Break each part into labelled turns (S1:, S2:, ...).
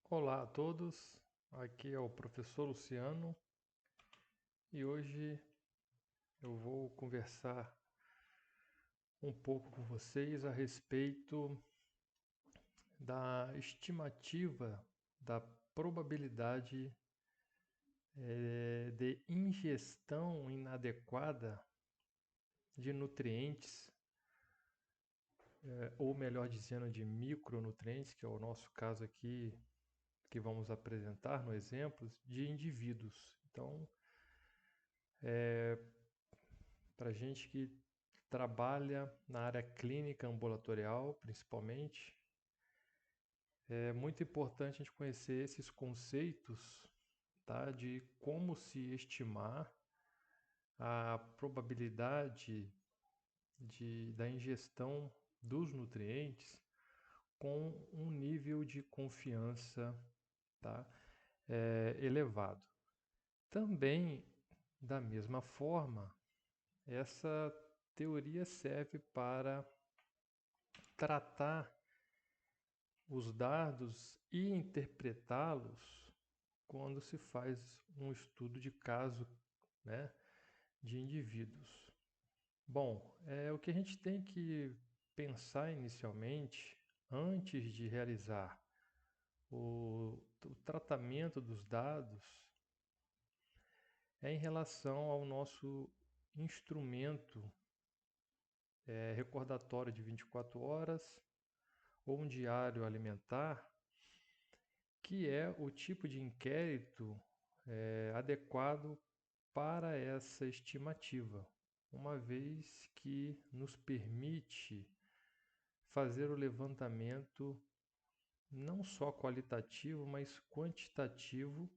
S1: Olá a todos, aqui é o professor Luciano e hoje eu vou conversar um pouco com vocês a respeito da estimativa da probabilidade de ingestão inadequada de nutrientes, ou melhor dizendo, de micronutrientes, que é o nosso caso aqui que vamos apresentar no exemplo, de indivíduos. Então, para gente que trabalha na área clínica ambulatorial, principalmente, é muito importante a gente conhecer esses conceitos, tá, de como se estimar a probabilidade da ingestão dos nutrientes com um nível de confiança, tá, elevado. Também, da mesma forma, essa teoria serve para tratar os dados e interpretá-los quando se faz um estudo de caso, né, de indivíduos. Bom, o que a gente tem que pensar inicialmente, antes de realizar o tratamento dos dados, é em relação ao nosso instrumento recordatório de 24 horas ou um diário alimentar, que é o tipo de inquérito adequado para essa estimativa, uma vez que nos permite fazer o levantamento não só qualitativo, mas quantitativo,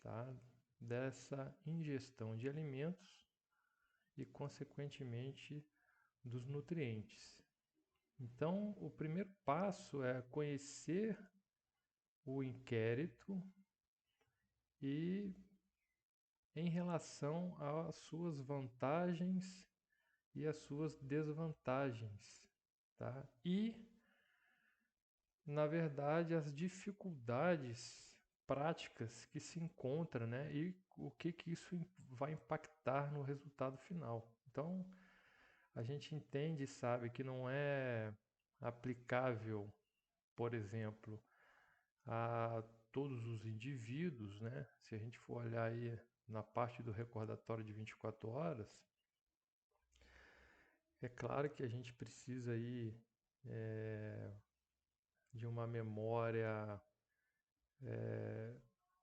S1: tá, dessa ingestão de alimentos e, consequentemente, dos nutrientes. Então, o primeiro passo é conhecer o inquérito e em relação às suas vantagens e às suas desvantagens, tá? E, na verdade, as dificuldades práticas que se encontram, né? E o que isso vai impactar no resultado final. Então, a gente entende e sabe que não é aplicável, por exemplo, a todos os indivíduos, né? Se a gente for olhar aí na parte do recordatório de 24 horas, é claro que a gente precisa aí de uma memória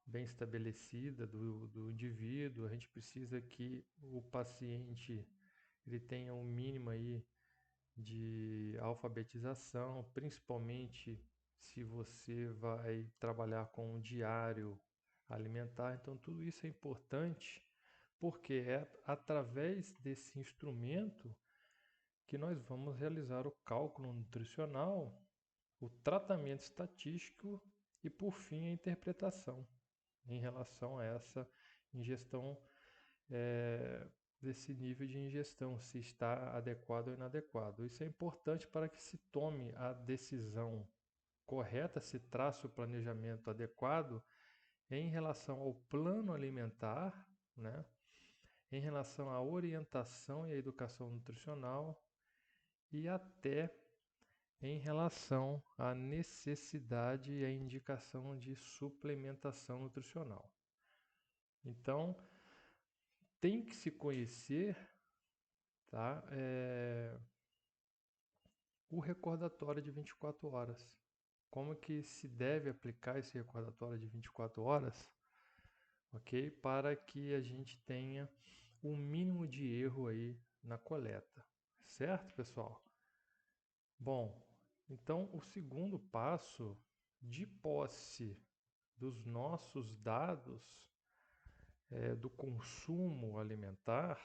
S1: bem estabelecida do indivíduo, a gente precisa que o paciente ele tenha um mínimo aí de alfabetização, principalmente se você vai trabalhar com um diário alimentar. Então, tudo isso é importante porque é através desse instrumento que nós vamos realizar o cálculo nutricional, o tratamento estatístico e, por fim, a interpretação em relação a essa ingestão, desse nível de ingestão, se está adequado ou inadequado. Isso é importante para que se tome a decisão correta, se trace o planejamento adequado em relação ao plano alimentar, né? Em relação à orientação e à educação nutricional e até em relação à necessidade e à indicação de suplementação nutricional. Então, tem que se conhecer, tá, o recordatório de 24 horas. Como que se deve aplicar esse recordatório de 24 horas, ok? Para que a gente tenha um mínimo de erro aí na coleta, certo, pessoal? Bom, então o segundo passo de posse dos nossos dados do consumo alimentar,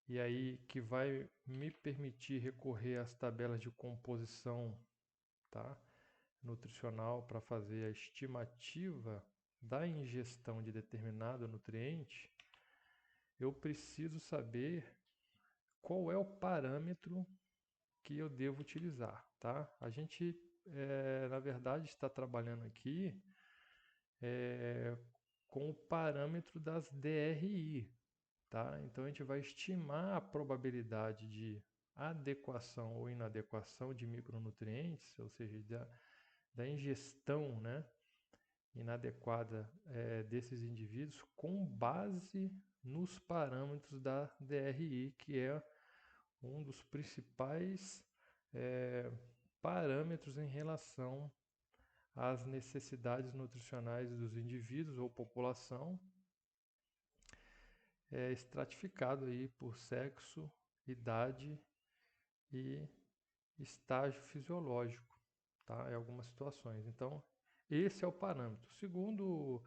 S1: e aí que vai me permitir recorrer às tabelas de composição, tá, nutricional para fazer a estimativa da ingestão de determinado nutriente, eu preciso saber qual é o parâmetro que eu devo utilizar, tá? A gente na verdade, está trabalhando aqui com o parâmetro das DRI, tá? Então a gente vai estimar a probabilidade de adequação ou inadequação de micronutrientes, ou seja, da ingestão, né, inadequada desses indivíduos com base nos parâmetros da DRI, que é um dos principais parâmetros em relação às necessidades nutricionais dos indivíduos ou população, estratificado aí por sexo, idade e estágio fisiológico, tá? Em algumas situações. Então, esse é o parâmetro. Segundo,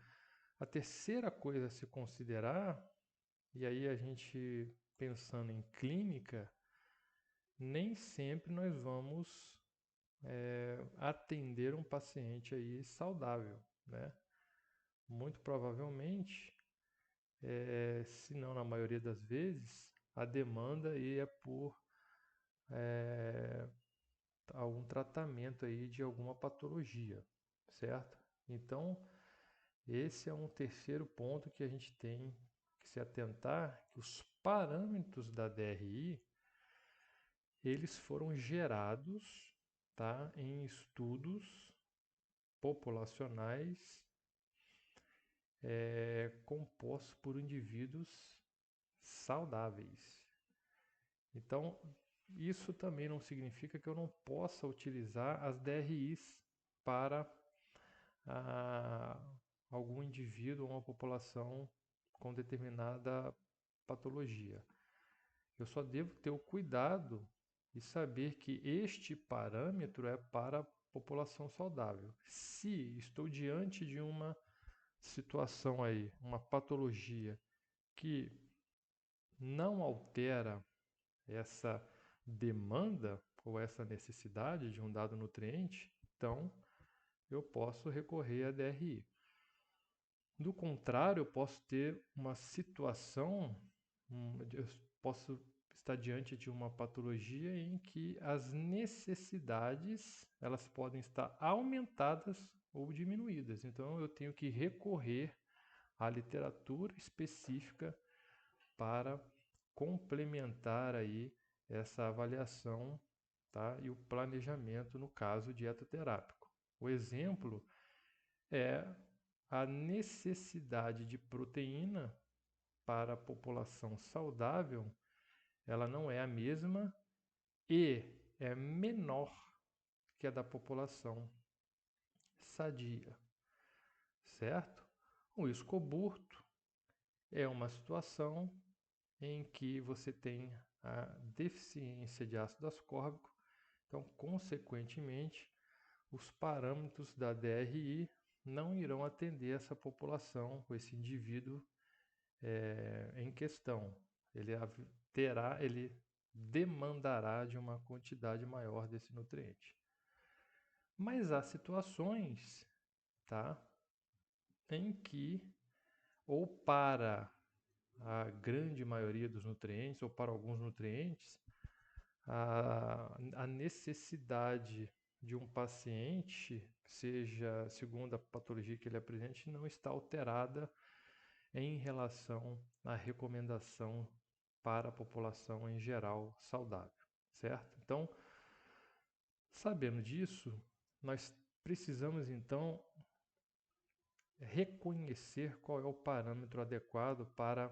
S1: a terceira coisa a se considerar, e aí a gente pensando em clínica, nem sempre nós vamos atender um paciente aí saudável, né? Muito provavelmente, se não na maioria das vezes, a demanda aí é por algum tratamento aí de alguma patologia, certo? Então, esse é um terceiro ponto que a gente tem que se atentar, que os parâmetros da DRI, eles foram gerados, tá, em estudos populacionais compostos por indivíduos saudáveis. Então, isso também não significa que eu não possa utilizar as DRIs para a algum indivíduo ou uma população com determinada patologia. Eu só devo ter o cuidado e saber que este parâmetro é para a população saudável. Se estou diante de uma situação aí, uma patologia que não altera essa demanda ou essa necessidade de um dado nutriente, então eu posso recorrer à DRI. Do contrário, eu posso ter uma situação, eu posso estar diante de uma patologia em que as necessidades elas podem estar aumentadas ou diminuídas. Então eu tenho que recorrer à literatura específica para complementar aí essa avaliação, tá? E o planejamento no caso dietoterápico. O exemplo é a necessidade de proteína para a população saudável, ela não é a mesma e é menor que a da população sadia, certo? O escoburto é uma situação em que você tem a deficiência de ácido ascórbico, então, consequentemente, os parâmetros da DRI não irão atender essa população, esse indivíduo em questão. Ele demandará de uma quantidade maior desse nutriente. Mas há situações, tá, em que, ou para a grande maioria dos nutrientes, ou para alguns nutrientes, a necessidade de um paciente, seja segundo a patologia que ele apresente, não está alterada em relação à recomendação para a população em geral saudável, certo? Então, sabendo disso, nós precisamos então reconhecer qual é o parâmetro adequado para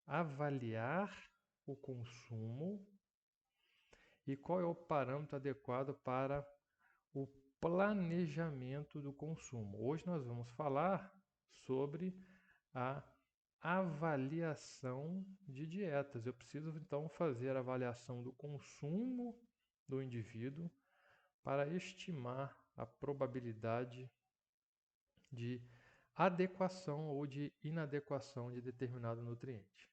S1: avaliar o consumo e qual é o parâmetro adequado para o planejamento do consumo. Hoje nós vamos falar sobre a avaliação de dietas. Eu preciso então fazer a avaliação do consumo do indivíduo para estimar a probabilidade de adequação ou de inadequação de determinado nutriente.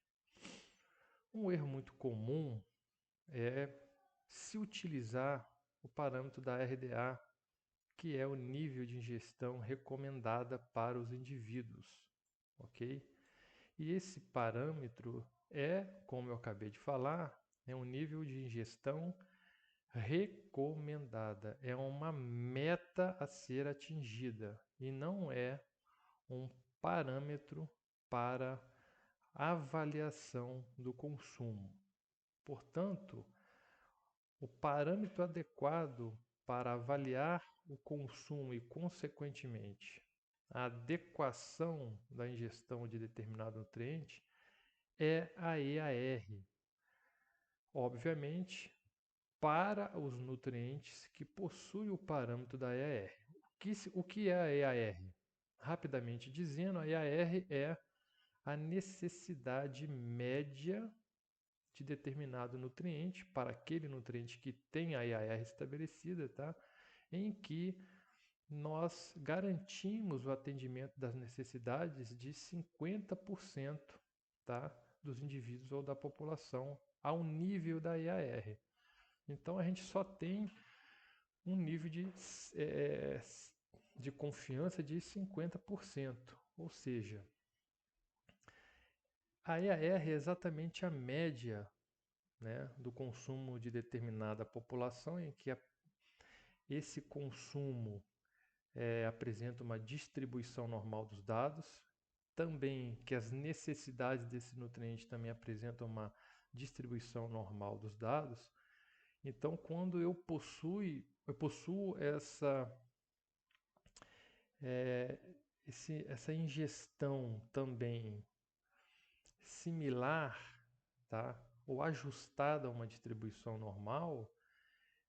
S1: Um erro muito comum é se utilizar o parâmetro da RDA, que é o nível de ingestão recomendada para os indivíduos, ok? E esse parâmetro é, como eu acabei de falar, é um nível de ingestão recomendada, é uma meta a ser atingida e não é um parâmetro para avaliação do consumo. Portanto, o parâmetro adequado para avaliar o consumo e, consequentemente, a adequação da ingestão de determinado nutriente é a EAR. Obviamente, para os nutrientes que possuem o parâmetro da EAR. O que é a EAR? Rapidamente dizendo, a EAR é a necessidade média de determinado nutriente para aquele nutriente que tem a EAR estabelecida, tá? Em que nós garantimos o atendimento das necessidades de 50%, tá? Dos indivíduos ou da população ao nível da EAR. Então a gente só tem um nível de confiança de 50%, ou seja, a EAR é exatamente a média, né, do consumo de determinada população em que esse consumo apresenta uma distribuição normal dos dados, também que as necessidades desse nutriente também apresentam uma distribuição normal dos dados. Então, quando eu possuo é, essa ingestão também similar, tá? Ou ajustada a uma distribuição normal,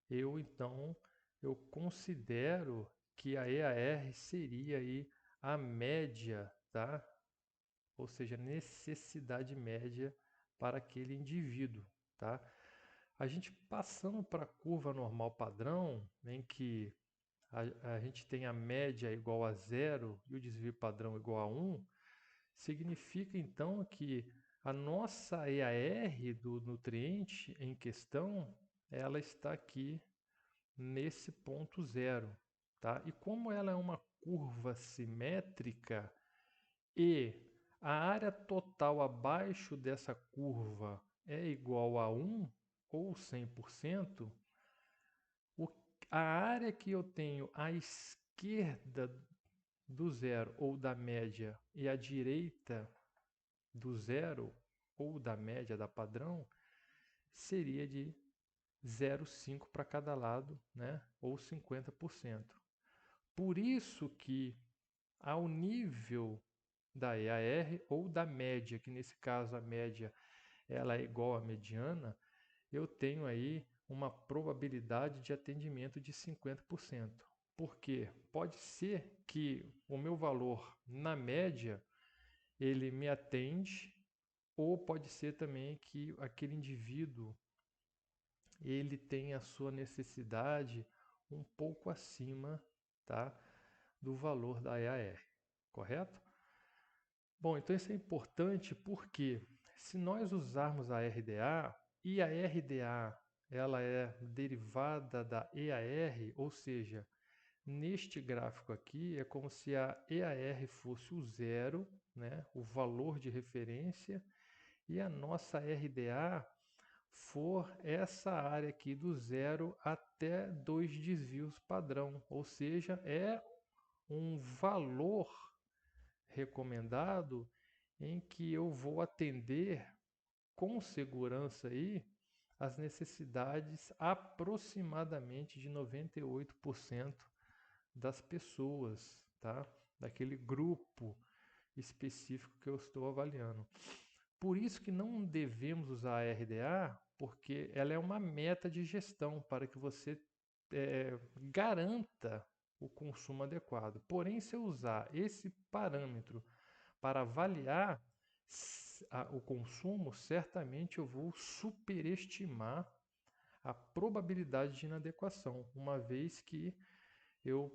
S1: eu considero que a EAR seria aí a média, tá? Ou seja, necessidade média para aquele indivíduo, tá? A gente passando para a curva normal padrão, em que a gente tem a média igual a zero e o desvio padrão igual a 1, significa então que a nossa EAR do nutriente em questão, ela está aqui nesse ponto zero, tá? E como ela é uma curva simétrica e a área total abaixo dessa curva é igual a 1 ou 100%, o, a área que eu tenho à esquerda do zero ou da média e à direita do zero ou da média da padrão seria de 0,5 para cada lado, né? Ou 50%. Por isso que ao nível da EAR ou da média, que nesse caso a média ela é igual à mediana, eu tenho aí uma probabilidade de atendimento de 50%. Porque pode ser que o meu valor na média ele me atende, ou pode ser também que aquele indivíduo ele tem a sua necessidade um pouco acima, tá, do valor da EAR, correto? Bom, então isso é importante porque se nós usarmos a RDA e a RDA ela é derivada da EAR, ou seja, neste gráfico aqui é como se a EAR fosse o zero, né, o valor de referência, e a nossa RDA for essa área aqui do zero até 2 desvios padrão, ou seja, é um valor recomendado em que eu vou atender com segurança aí as necessidades aproximadamente de 98% das pessoas, tá? Daquele grupo específico que eu estou avaliando. Por isso que não devemos usar a RDA, porque ela é uma meta de gestão para que você garanta o consumo adequado. Porém, se eu usar esse parâmetro para avaliar o consumo, certamente eu vou superestimar a probabilidade de inadequação, uma vez que eu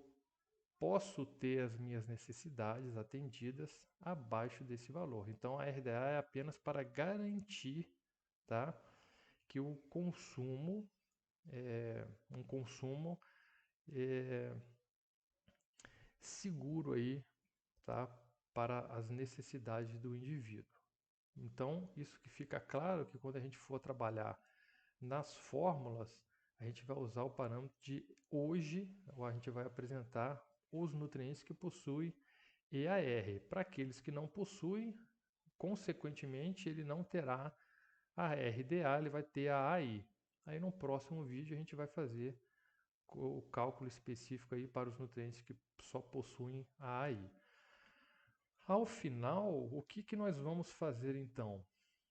S1: posso ter as minhas necessidades atendidas abaixo desse valor. Então a RDA é apenas para garantir, tá, que o consumo é um consumo é, seguro aí, tá, para as necessidades do indivíduo. Então, isso que fica claro que quando a gente for trabalhar nas fórmulas, a gente vai usar o parâmetro de hoje, a gente vai apresentar os nutrientes que possuem EAR. Para aqueles que não possuem, consequentemente, ele não terá a RDA, ele vai ter a AI. Aí no próximo vídeo a gente vai fazer o cálculo específico aí para os nutrientes que só possuem a AI. Ao final, o que nós vamos fazer então?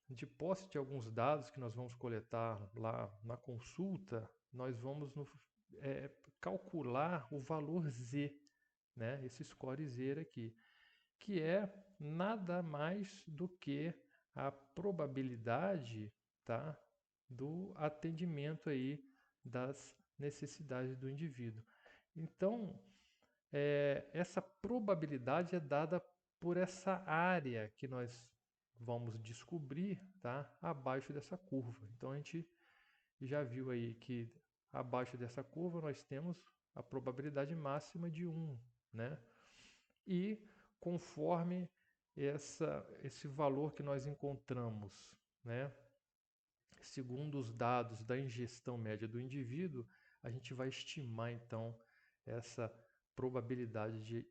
S1: De posse de alguns dados que nós vamos coletar lá na consulta, nós vamos calcular o valor Z, né? Esse score Z aqui, que é nada mais do que a probabilidade, tá, do atendimento aí das necessidades do indivíduo. Então, essa probabilidade é dada por essa área que nós vamos descobrir, tá, abaixo dessa curva. Então, a gente já viu aí que abaixo dessa curva nós temos a probabilidade máxima de 1, né? E conforme esse valor que nós encontramos, né, segundo os dados da ingestão média do indivíduo, a gente vai estimar então essa probabilidade de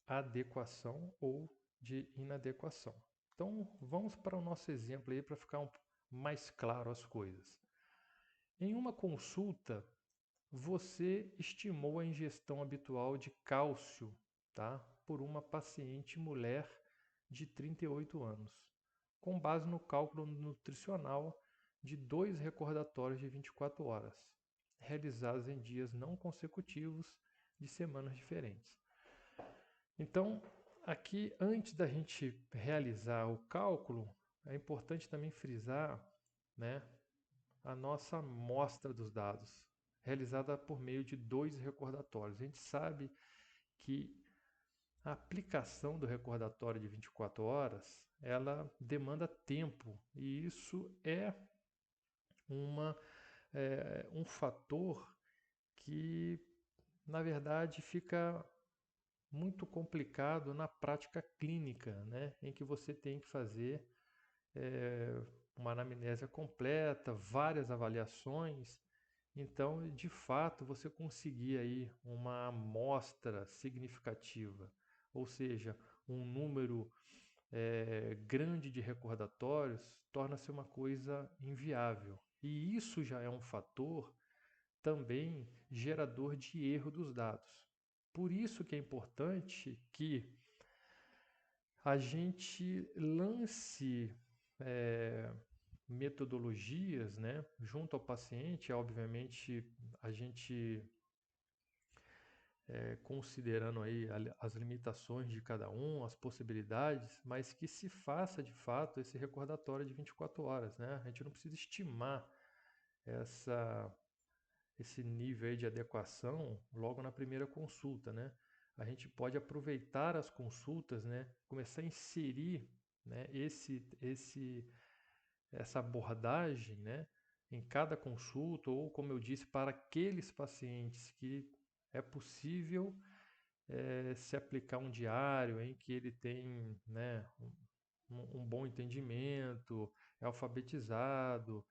S1: adequação ou de inadequação. Então, vamos para o nosso exemplo aí para ficar mais claro as coisas. Em uma consulta, você estimou a ingestão habitual de cálcio, tá, por uma paciente mulher de 38 anos, com base no cálculo nutricional de 2 recordatórios de 24 horas, realizados em dias não consecutivos de semanas diferentes. Então, aqui, antes da gente realizar o cálculo, é importante também frisar, né, a nossa amostra dos dados, realizada por meio de 2 recordatórios. A gente sabe que a aplicação do recordatório de 24 horas, ela demanda tempo, e isso é um fator que, na verdade, fica muito complicado na prática clínica, né? Em que você tem que fazer uma anamnésia completa, várias avaliações. Então, de fato, você conseguir aí uma amostra significativa, ou seja, um número grande de recordatórios, torna-se uma coisa inviável. E isso já é um fator também gerador de erro dos dados. Por isso que é importante que a gente lance metodologias, né, junto ao paciente, obviamente a gente considerando aí as limitações de cada um, as possibilidades, mas que se faça de fato esse recordatório de 24 horas, né? A gente não precisa estimar essa, esse nível aí de adequação logo na primeira consulta, né? A gente pode aproveitar as consultas, né? Começar a inserir, né, essa abordagem, né, em cada consulta, ou como eu disse, para aqueles pacientes que é possível se aplicar um diário em que ele tem, né, um bom entendimento, é alfabetizado,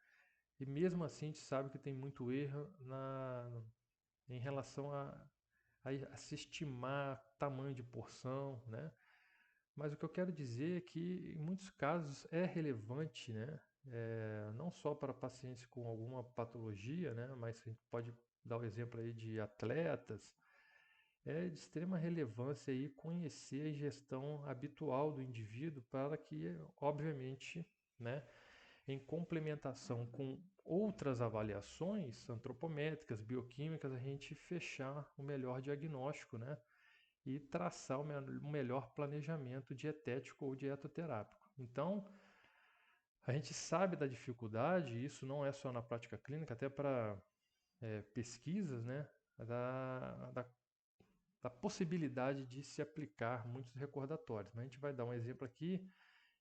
S1: e mesmo assim a gente sabe que tem muito erro em relação a se estimar tamanho de porção, né? Mas o que eu quero dizer é que em muitos casos é relevante, né? Não só para pacientes com alguma patologia, né? Mas a gente pode dar o exemplo aí de atletas. É de extrema relevância aí conhecer a ingestão habitual do indivíduo para que, obviamente, né, em complementação com outras avaliações antropométricas, bioquímicas, a gente fechar o melhor diagnóstico, né, e traçar o melhor planejamento dietético ou dietoterápico. Então, a gente sabe da dificuldade, isso não é só na prática clínica, até para pesquisas, né, da possibilidade de se aplicar muitos recordatórios. Mas a gente vai dar um exemplo aqui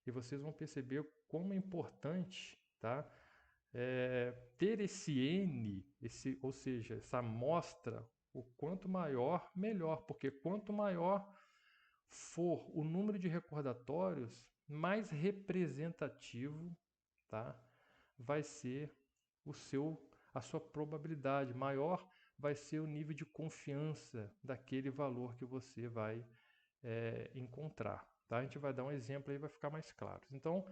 S1: e vocês vão perceber como é importante, tá? Ter esse N, ou seja, essa amostra, o quanto maior, melhor, porque quanto maior for o número de recordatórios, mais representativo, tá, vai ser a sua probabilidade, maior vai ser o nível de confiança daquele valor que você vai encontrar. Tá? A gente vai dar um exemplo aí, vai ficar mais claro. Então,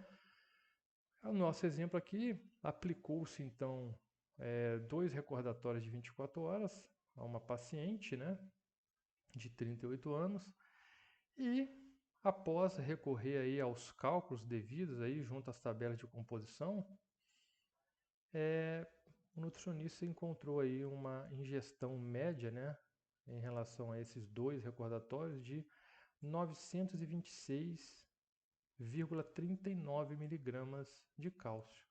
S1: o nosso exemplo aqui, aplicou-se então 2 recordatórios de 24 horas a uma paciente, né, de 38 anos, e após recorrer aí aos cálculos devidos aí junto às tabelas de composição, o nutricionista encontrou aí uma ingestão média, né, em relação a esses 2 recordatórios de 926,39 miligramas de cálcio.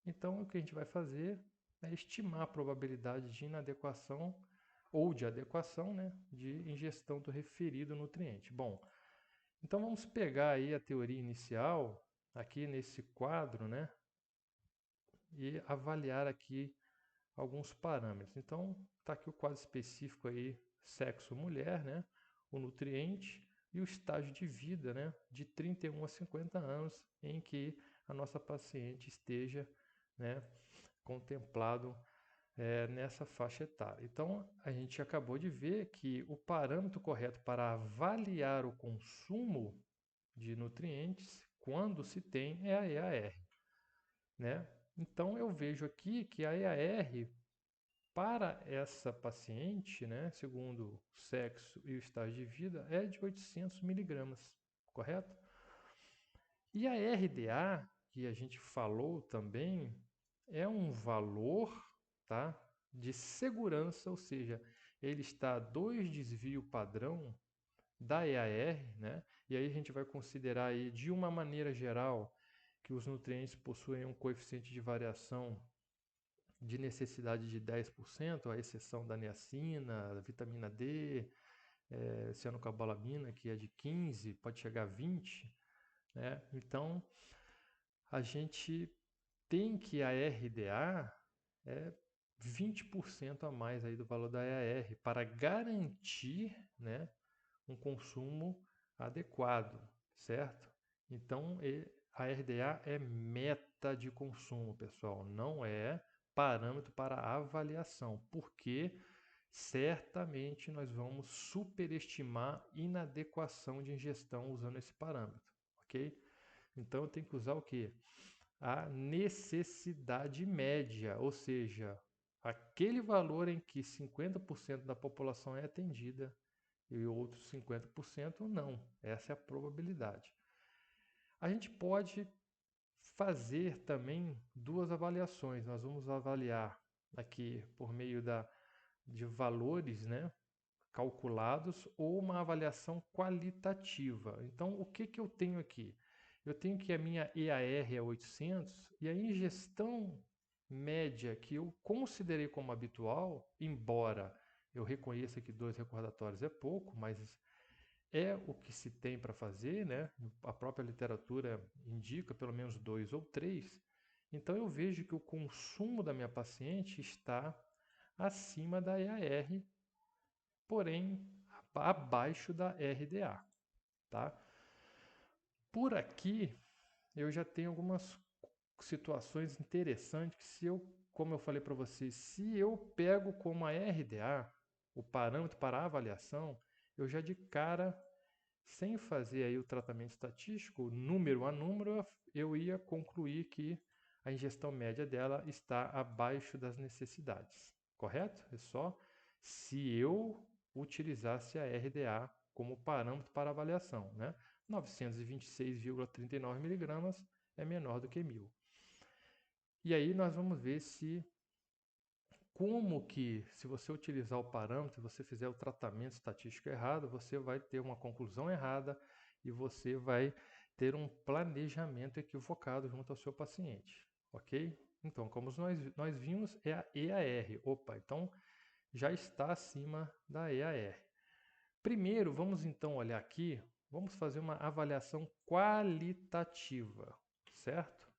S1: Então, o que a gente vai fazer é estimar a probabilidade de inadequação ou de adequação, né, de ingestão do referido nutriente. Bom, então vamos pegar aí a teoria inicial aqui nesse quadro, né, e avaliar aqui alguns parâmetros. Então, está aqui o quadro específico aí, sexo mulher, né, o nutriente e o estágio de vida, né, de 31 a 50 anos em que a nossa paciente esteja, né, contemplado nessa faixa etária. Então, a gente acabou de ver que o parâmetro correto para avaliar o consumo de nutrientes, quando se tem, é a EAR, né? Então, eu vejo aqui que a EAR, para essa paciente, né, segundo o sexo e o estágio de vida, é de 800 miligramas, correto? E a RDA, que a gente falou também, é um valor, tá, de segurança, ou seja, ele está a 2 desvio padrão da EAR, né? E aí a gente vai considerar aí, de uma maneira geral, que os nutrientes possuem um coeficiente de variação de necessidade de 10%, a exceção da niacina, da vitamina D, cianocobalamina, que é de 15, pode chegar a 20, né? Então, a gente tem que a RDA é 20% a mais aí do valor da EAR para garantir, né, um consumo adequado, certo? Então, a RDA é meta de consumo, pessoal, não é parâmetro para avaliação, porque certamente nós vamos superestimar inadequação de ingestão usando esse parâmetro, ok? Então, eu tenho que usar o quê? A necessidade média, ou seja, aquele valor em que 50% da população é atendida e outros 50% não. Essa é a probabilidade. A gente pode fazer também 2 avaliações. Nós vamos avaliar aqui por meio de valores, né, calculados, ou uma avaliação qualitativa. Então, o que eu tenho aqui? Eu tenho que a minha EAR é 800 e a ingestão média que eu considerei como habitual, embora eu reconheça que 2 recordatórios é pouco, mas é o que se tem para fazer, né? A própria literatura indica pelo menos 2 ou 3. Então eu vejo que o consumo da minha paciente está acima da EAR, porém abaixo da RDA, tá? Por aqui eu já tenho algumas situações interessantes que como eu falei para vocês, se eu pego como a RDA, o parâmetro para avaliação, eu já de cara, sem fazer aí o tratamento estatístico, número a número, eu ia concluir que a ingestão média dela está abaixo das necessidades, correto? É só se eu utilizasse a RDA como parâmetro para avaliação, né? 926,39 miligramas é menor do que 1.000. E aí nós vamos ver como que, se você utilizar o parâmetro, você fizer o tratamento estatístico errado, você vai ter uma conclusão errada e você vai ter um planejamento equivocado junto ao seu paciente, ok? Então, como nós vimos, é a EAR. Opa, então já está acima da EAR. Primeiro, vamos então olhar aqui, vamos fazer uma avaliação qualitativa, certo?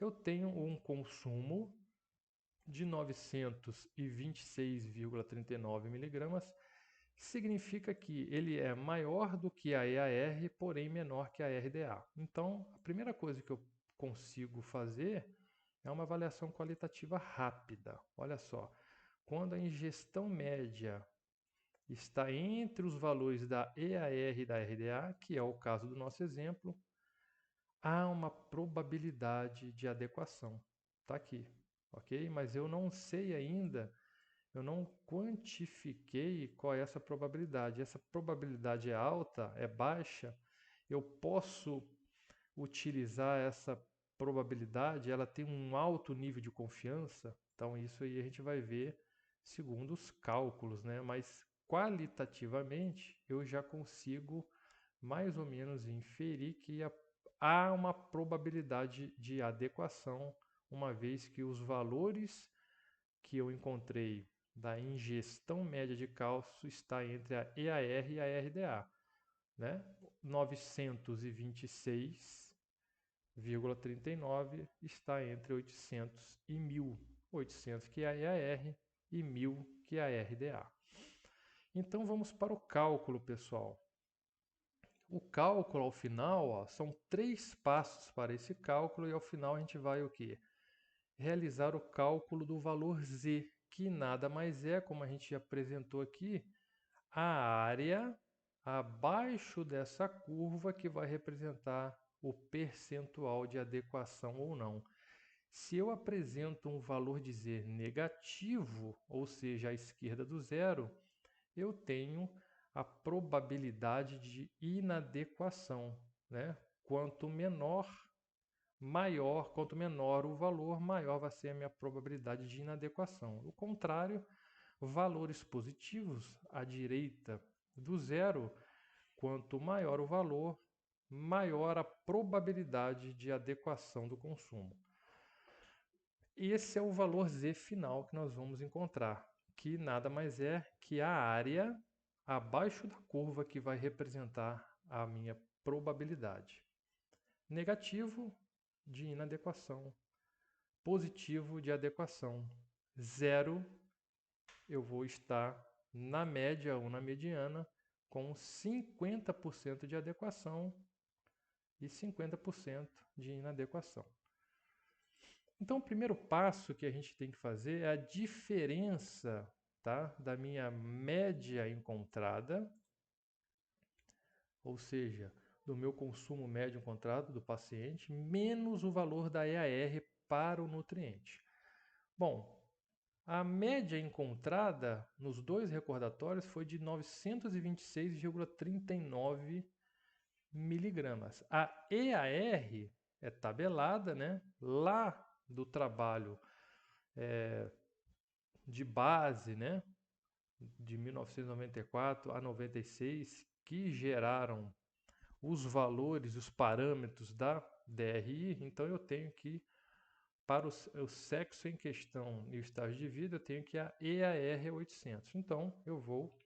S1: Eu tenho um consumo de 926,39 miligramas, significa que ele é maior do que a EAR, porém menor que a RDA. Então, a primeira coisa que eu consigo fazer É uma avaliação qualitativa rápida. Olha só, quando a ingestão média está entre os valores da EAR e da RDA, que é o caso do nosso exemplo, há uma probabilidade de adequação. Está aqui, ok? Mas eu não sei ainda, eu não quantifiquei qual é essa probabilidade. Essa probabilidade é alta, é baixa? Eu posso utilizar essa probabilidade, ela tem um alto nível de confiança? Então isso aí a gente vai ver segundo os cálculos, né? Mas qualitativamente eu já consigo mais ou menos inferir que há uma probabilidade de adequação, uma vez que os valores que eu encontrei da ingestão média de cálcio está entre a EAR e a RDA, né? 926,39 está entre 800 e 1000. 800 que é a EAR e 1000 que é a RDA. Então vamos para o cálculo, pessoal. O cálculo, ao final, ó, são 3 passos para esse cálculo e ao final a gente vai o quê? Realizar o cálculo do valor Z, que nada mais é, como a gente apresentou aqui, a área abaixo dessa curva que vai representar o percentual de adequação ou não. Se eu apresento um valor de Z negativo, ou seja, à esquerda do zero, eu tenho a probabilidade de inadequação, né? Quanto menor o valor, maior vai ser a minha probabilidade de inadequação. O contrário, valores positivos à direita do zero, quanto maior o valor, maior a probabilidade de adequação do consumo. Esse é o valor Z final que nós vamos encontrar, que nada mais é que a área abaixo da curva que vai representar a minha probabilidade. Negativo, de inadequação. Positivo, de adequação. Zero, eu vou estar na média ou na mediana com 50% de adequação e 50% de inadequação. Então, o primeiro passo que a gente tem que fazer é a diferença, tá, da minha média encontrada, ou seja, do meu consumo médio encontrado do paciente, menos o valor da EAR para o nutriente. Bom, a média encontrada nos dois recordatórios foi de 926,39 miligramas. A EAR é tabelada, né, lá do trabalho de base, né, de 1994 a 96, que geraram os valores, os parâmetros da DRI. Então eu tenho que, para o sexo em questão e o estágio de vida, eu tenho que a EAR é 800. Então eu vou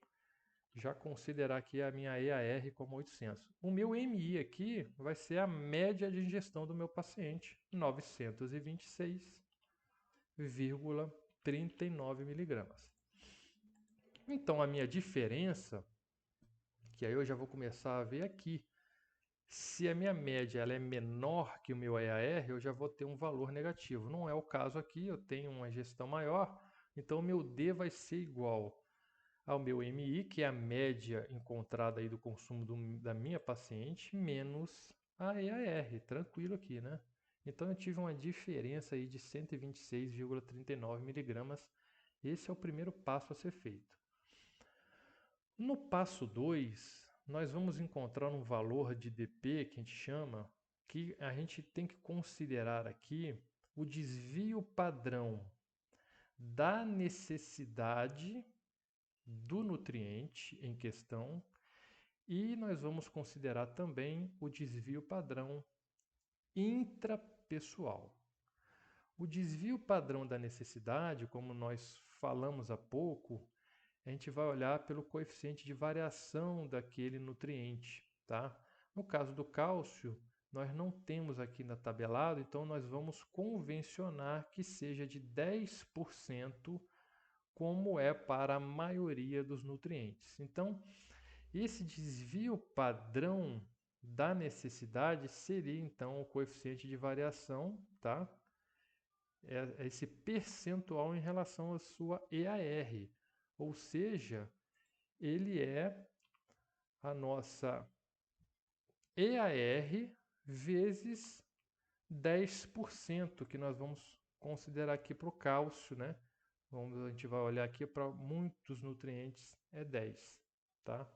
S1: já considerar aqui a minha EAR como 800. O meu MI aqui vai ser a média de ingestão do meu paciente, 926,39 miligramas. Então a minha diferença, que aí eu já vou começar a ver aqui, se a minha média ela é menor que o meu EAR, eu já vou ter um valor negativo. Não é o caso aqui, eu tenho uma ingestão maior, então o meu D vai ser igual ao meu MI, que é a média encontrada aí do consumo da minha paciente, menos a EAR. Tranquilo aqui, né? Então eu tive uma diferença aí de 126,39 miligramas. Esse é o primeiro passo a ser feito. No passo 2, nós vamos encontrar um valor de DP que a gente chama, que a gente tem que considerar aqui o desvio padrão da necessidade do nutriente em questão, e nós vamos considerar também o desvio padrão intrapessoal. O desvio padrão da necessidade, como nós falamos há pouco, a gente vai olhar pelo coeficiente de variação daquele nutriente, tá? No caso do cálcio, nós não temos aqui na tabelado, então nós vamos convencionar que seja de 10%, como é para a maioria dos nutrientes. Então, esse desvio padrão da necessidade seria então o coeficiente de variação, tá? é esse percentual em relação à sua EAR. Ou seja, ele é a nossa EAR vezes 10%, que nós vamos considerar aqui para o cálcio, né? A gente vai olhar aqui para muitos nutrientes, é 10, tá?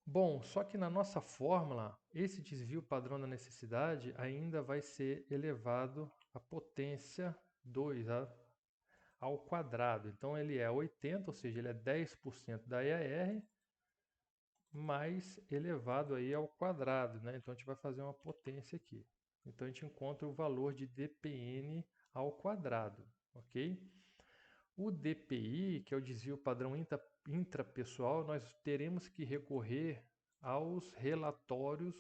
S1: Bom, só que na nossa fórmula, esse desvio padrão da necessidade ainda vai ser elevado à potência 2, ao quadrado. Então ele é 80, ou seja, ele é 10% da EAR, mais elevado aí ao quadrado, né? Então a gente vai fazer uma potência aqui. Então a gente encontra o valor de dPn ao quadrado, ok? O DPI, que é o desvio padrão intrapessoal, nós teremos que recorrer aos relatórios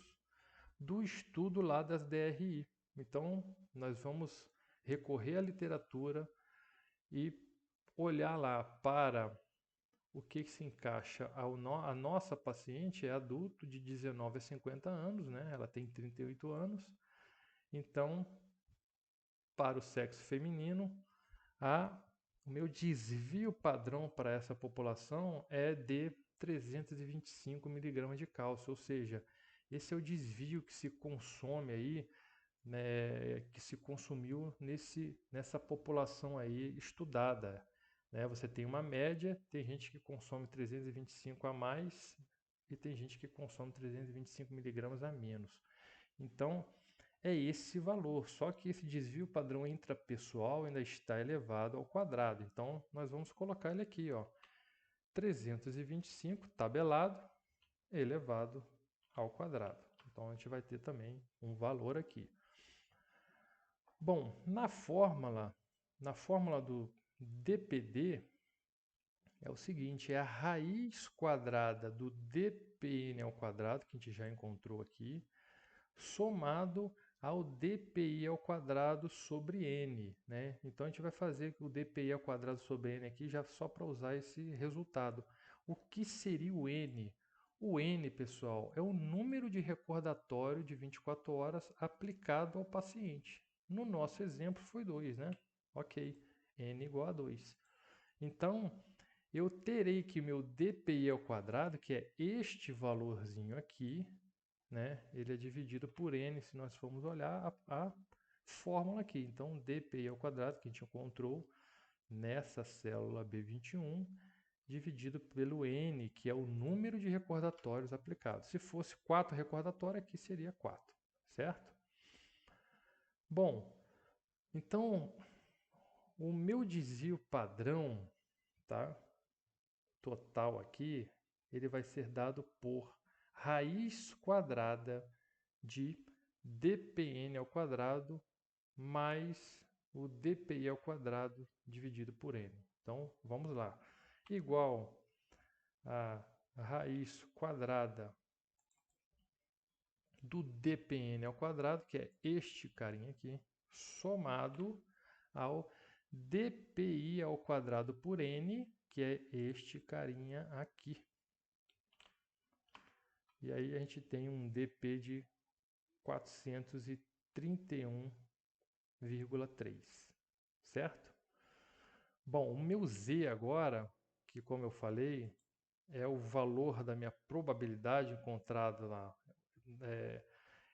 S1: do estudo lá das DRI. Então, nós vamos recorrer à literatura e olhar lá para o que se encaixa a nossa paciente é adulto de 19 a 50 anos, né? Ela tem 38 anos. Então, para o sexo feminino, o meu desvio padrão para essa população é de 325 miligramas de cálcio, ou seja, esse é o desvio que se consome aí, né, que se consumiu nessa população aí estudada. Né? Você tem uma média, tem gente que consome 325 a mais e tem gente que consome 325 miligramas a menos. Então, é esse valor, só que esse desvio padrão intrapessoal ainda está elevado ao quadrado. Então, nós vamos colocar ele aqui, ó, 325 tabelado elevado ao quadrado. Então, a gente vai ter também um valor aqui. Bom, na fórmula do DPD, é o seguinte, é a raiz quadrada do dPn ao quadrado, que a gente já encontrou aqui, somado ao dpi ao quadrado sobre n, né? Então a gente vai fazer o dpi ao quadrado sobre n aqui já só para usar esse resultado. O que seria o n? O n, pessoal, é o número de recordatório de 24 horas aplicado ao paciente. No nosso exemplo foi 2, né? Ok, n igual a 2. Então, eu terei que meu dpi ao quadrado, que é este valorzinho aqui, né? Ele é dividido por n, se nós formos olhar a fórmula aqui. Então, dpi ao quadrado, que a gente encontrou nessa célula B21, dividido pelo n, que é o número de recordatórios aplicados. Se fosse 4 recordatórios, aqui seria 4, certo? Bom, então, o meu desvio padrão, tá? Total aqui, ele vai ser dado por raiz quadrada de dPn ao quadrado mais o dpi ao quadrado dividido por n. Então, vamos lá. Igual a raiz quadrada do dPn ao quadrado, que é este carinha aqui, somado ao dpi ao quadrado por n, que é este carinha aqui. E aí a gente tem um dp de 431,3, certo? Bom, o meu z agora, que como eu falei, é o valor da minha probabilidade encontrada lá,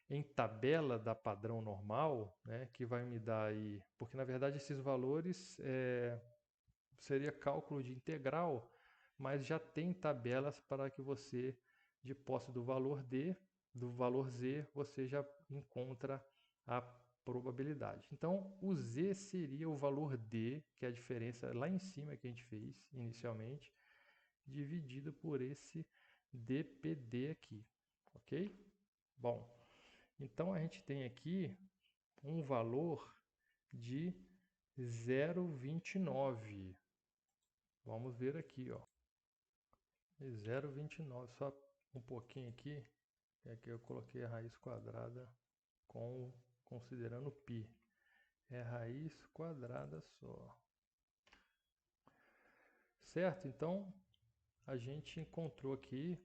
S1: em tabela da padrão normal, né, que vai me dar aí, porque na verdade esses valores seria cálculo de integral, mas já tem tabelas para que você, de posse do valor D, do valor Z, você já encontra a probabilidade. Então, o Z seria o valor D, que é a diferença lá em cima que a gente fez inicialmente, dividido por esse DPD aqui, ok? Bom, então a gente tem aqui um valor de 0,29. Vamos ver aqui, ó. 0,29, só um pouquinho aqui, é que eu coloquei a raiz quadrada considerando π. É raiz quadrada só. Certo? Então, a gente encontrou aqui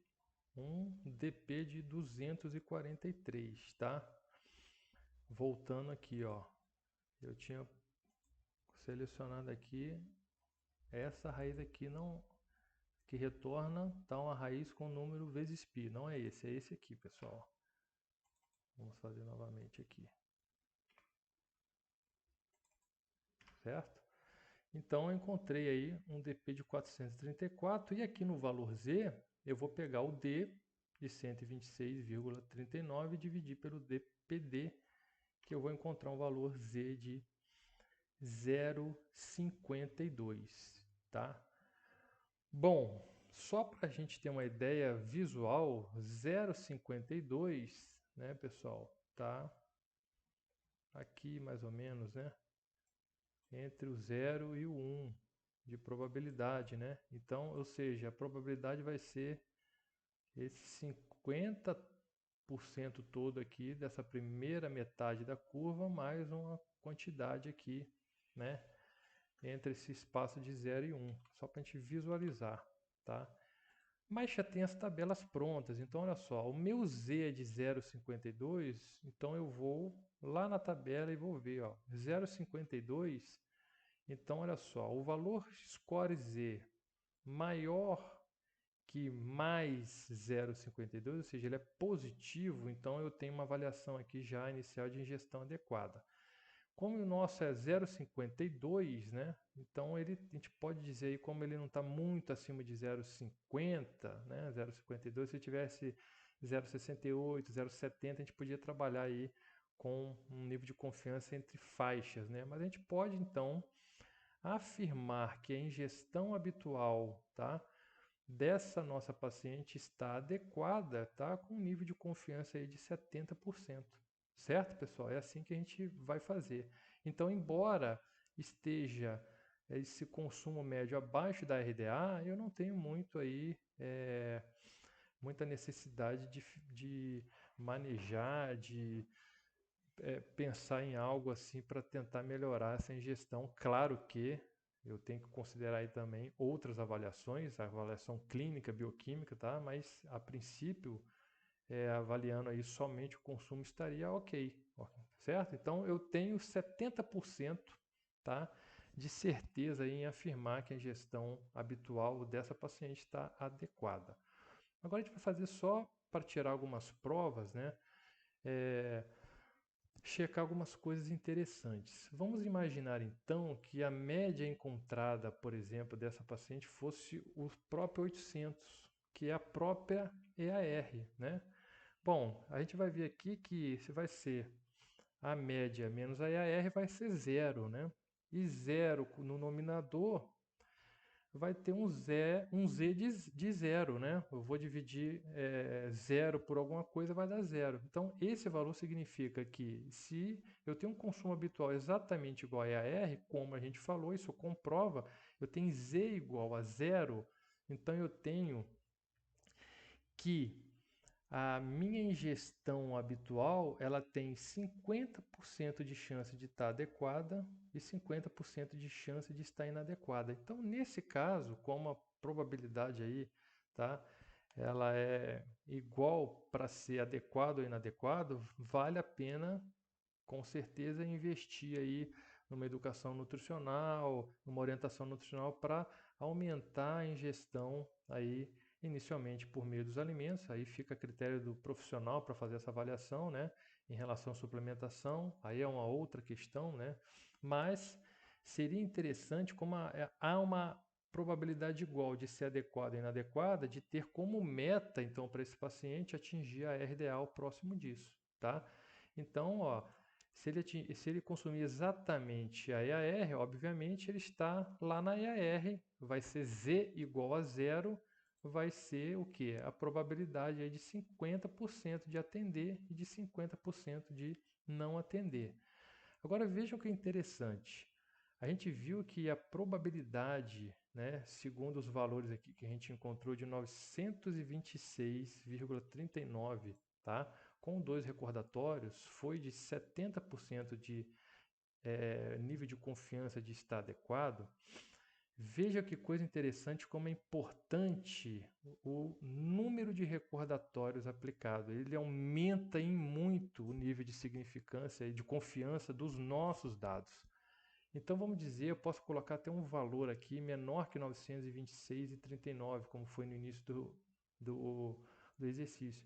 S1: um dP de 243, tá? Voltando aqui, ó. eu tinha selecionado aqui essa raiz aqui, não, que retorna, tá, uma raiz com número vezes π. Não é esse aqui, pessoal. Vamos fazer novamente aqui. Certo? Então eu encontrei aí um dp de 434 e aqui no valor z eu vou pegar o d de 126,39 e dividir pelo dpd, que eu vou encontrar um valor z de 0,52, tá? Bom, só para a gente ter uma ideia visual, 0,52, né, pessoal, tá aqui mais ou menos, né, entre o 0 e o 1 de probabilidade, né? Então, ou seja, a probabilidade vai ser esse 50% todo aqui dessa primeira metade da curva, mais uma quantidade aqui, né, entre esse espaço de 0 e 1, só para a gente visualizar, tá? Mas já tem as tabelas prontas, então olha só, o meu z é de 0,52, então eu vou lá na tabela e vou ver, ó, 0,52, então olha só, o valor score z maior que mais 0,52, ou seja, ele é positivo, então eu tenho uma avaliação aqui já inicial de ingestão adequada. Como o nosso é 0,52, né? Então a gente pode dizer aí, como ele não está muito acima de 0,50, né? 0,52, se tivesse 0,68, 0,70, a gente podia trabalhar aí com um nível de confiança entre faixas, né? Mas a gente pode então afirmar que a ingestão habitual, tá, dessa nossa paciente está adequada, tá, com um nível de confiança aí de 70%. Certo, pessoal? É assim que a gente vai fazer. Então, embora esteja esse consumo médio abaixo da RDA, eu não tenho muito aí muita necessidade de manejar, de pensar em algo assim para tentar melhorar essa ingestão. Claro que eu tenho que considerar aí também outras avaliações, a avaliação clínica, bioquímica, tá? Mas a princípio, avaliando aí somente o consumo estaria ok, certo? Então eu tenho 70%, tá, de certeza em afirmar que a ingestão habitual dessa paciente está adequada. Agora a gente vai fazer só para tirar algumas provas, né? Checar algumas coisas interessantes. Vamos imaginar então que a média encontrada, por exemplo, dessa paciente fosse o próprio 800, que é a própria EAR, né? Bom, a gente vai ver aqui que se vai ser a média menos a EAR vai ser zero, né? E zero no nominador vai ter um z de zero, né? Eu vou dividir zero por alguma coisa, vai dar zero. Então, esse valor significa que se eu tenho um consumo habitual exatamente igual a EAR, como a gente falou, isso comprova, eu tenho z igual a zero, então eu tenho que a minha ingestão habitual, ela tem 50% de chance de estar adequada e 50% de chance de estar inadequada. Então, nesse caso, como a probabilidade aí, tá, ela é igual para ser adequado ou inadequado, vale a pena, com certeza, investir aí numa educação nutricional, numa orientação nutricional para aumentar a ingestão aí inicialmente por meio dos alimentos, aí fica a critério do profissional para fazer essa avaliação, né? Em relação à suplementação, aí é uma outra questão, né? Mas seria interessante como há uma probabilidade igual de ser adequada e inadequada, de ter como meta, então, para esse paciente atingir a RDA próximo disso, tá? Então, ó, se ele consumir exatamente a EAR, obviamente ele está lá na EAR, vai ser Z igual a zero, vai ser o que? A probabilidade aí de 50% de atender e de 50% de não atender. Agora vejam que é interessante. A gente viu que a probabilidade, né, segundo os valores aqui que a gente encontrou de 926,39, tá? Com dois recordatórios, foi de 70% de nível de confiança de estar adequado. Veja que coisa interessante, como é importante o número de recordatórios aplicado. Ele aumenta em muito o nível de significância e de confiança dos nossos dados. Então vamos dizer, eu posso colocar até um valor aqui menor que 926,39, como foi no início do exercício.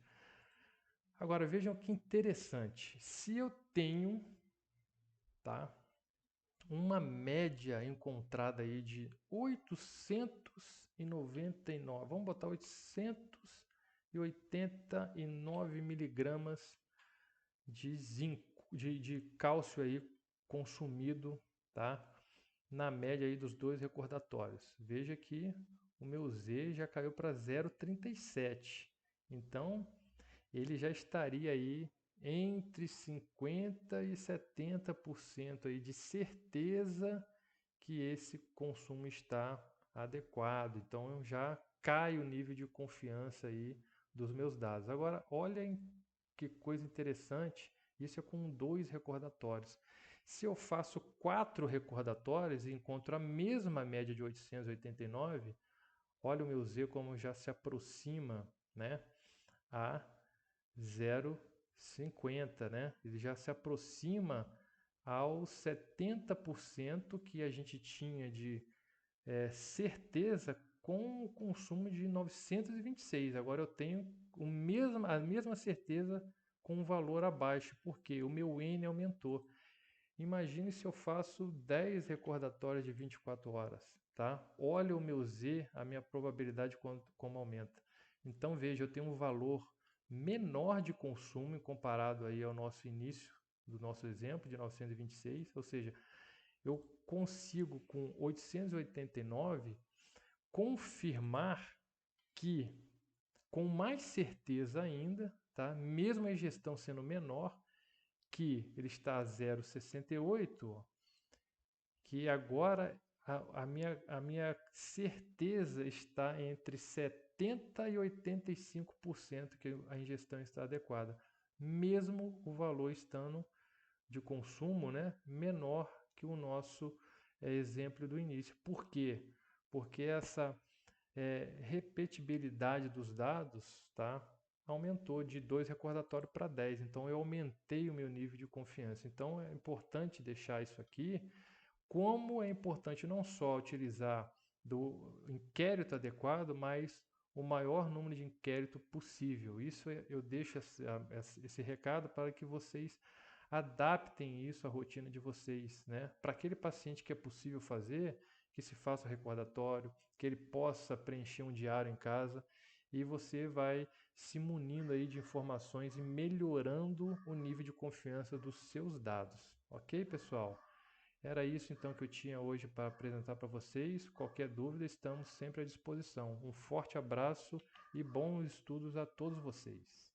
S1: Agora vejam que interessante. Se eu tenho, tá, uma média encontrada aí de 899, vamos botar 889 miligramas de zinco, de cálcio aí consumido, tá? Na média aí dos dois recordatórios. Veja que o meu Z já caiu para 0,37. Então, ele já estaria aí entre 50% e 70% aí de certeza que esse consumo está adequado. Então, já cai o nível de confiança aí dos meus dados. Agora, olhem que coisa interessante, isso é com 2 recordatórios. Se eu faço 4 recordatórios e encontro a mesma média de 889, olha o meu Z como já se aproxima, né, a 0,50, né? Ele já se aproxima aos 70% que a gente tinha de certeza com o consumo de 926. Agora eu tenho a mesma certeza com um valor abaixo, porque o meu N aumentou. Imagine se eu faço 10 recordatórios de 24 horas, tá? Olha o meu Z, a minha probabilidade como aumenta. Então veja, eu tenho um valor menor de consumo comparado aí ao nosso início do nosso exemplo de 926, ou seja, eu consigo com 889 confirmar que com mais certeza ainda, tá? Mesmo a ingestão sendo menor, que ele está a 0,68, que agora a minha certeza está entre 70% e 85% que a ingestão está adequada, mesmo o valor estando de consumo, né, menor que o nosso exemplo do início. Por quê? Porque essa repetibilidade dos dados, tá, aumentou de 2 recordatórios para 10. Então eu aumentei o meu nível de confiança. Então é importante deixar isso aqui, como é importante não só utilizar do inquérito adequado, mas o maior número de inquérito possível. Isso eu deixo esse recado para que vocês adaptem isso à rotina de vocês, né? Para aquele paciente que é possível fazer, que se faça o recordatório, que ele possa preencher um diário em casa e você vai se munindo aí de informações e melhorando o nível de confiança dos seus dados. Ok, pessoal? Era isso então que eu tinha hoje para apresentar para vocês. Qualquer dúvida, estamos sempre à disposição. Um forte abraço e bons estudos a todos vocês.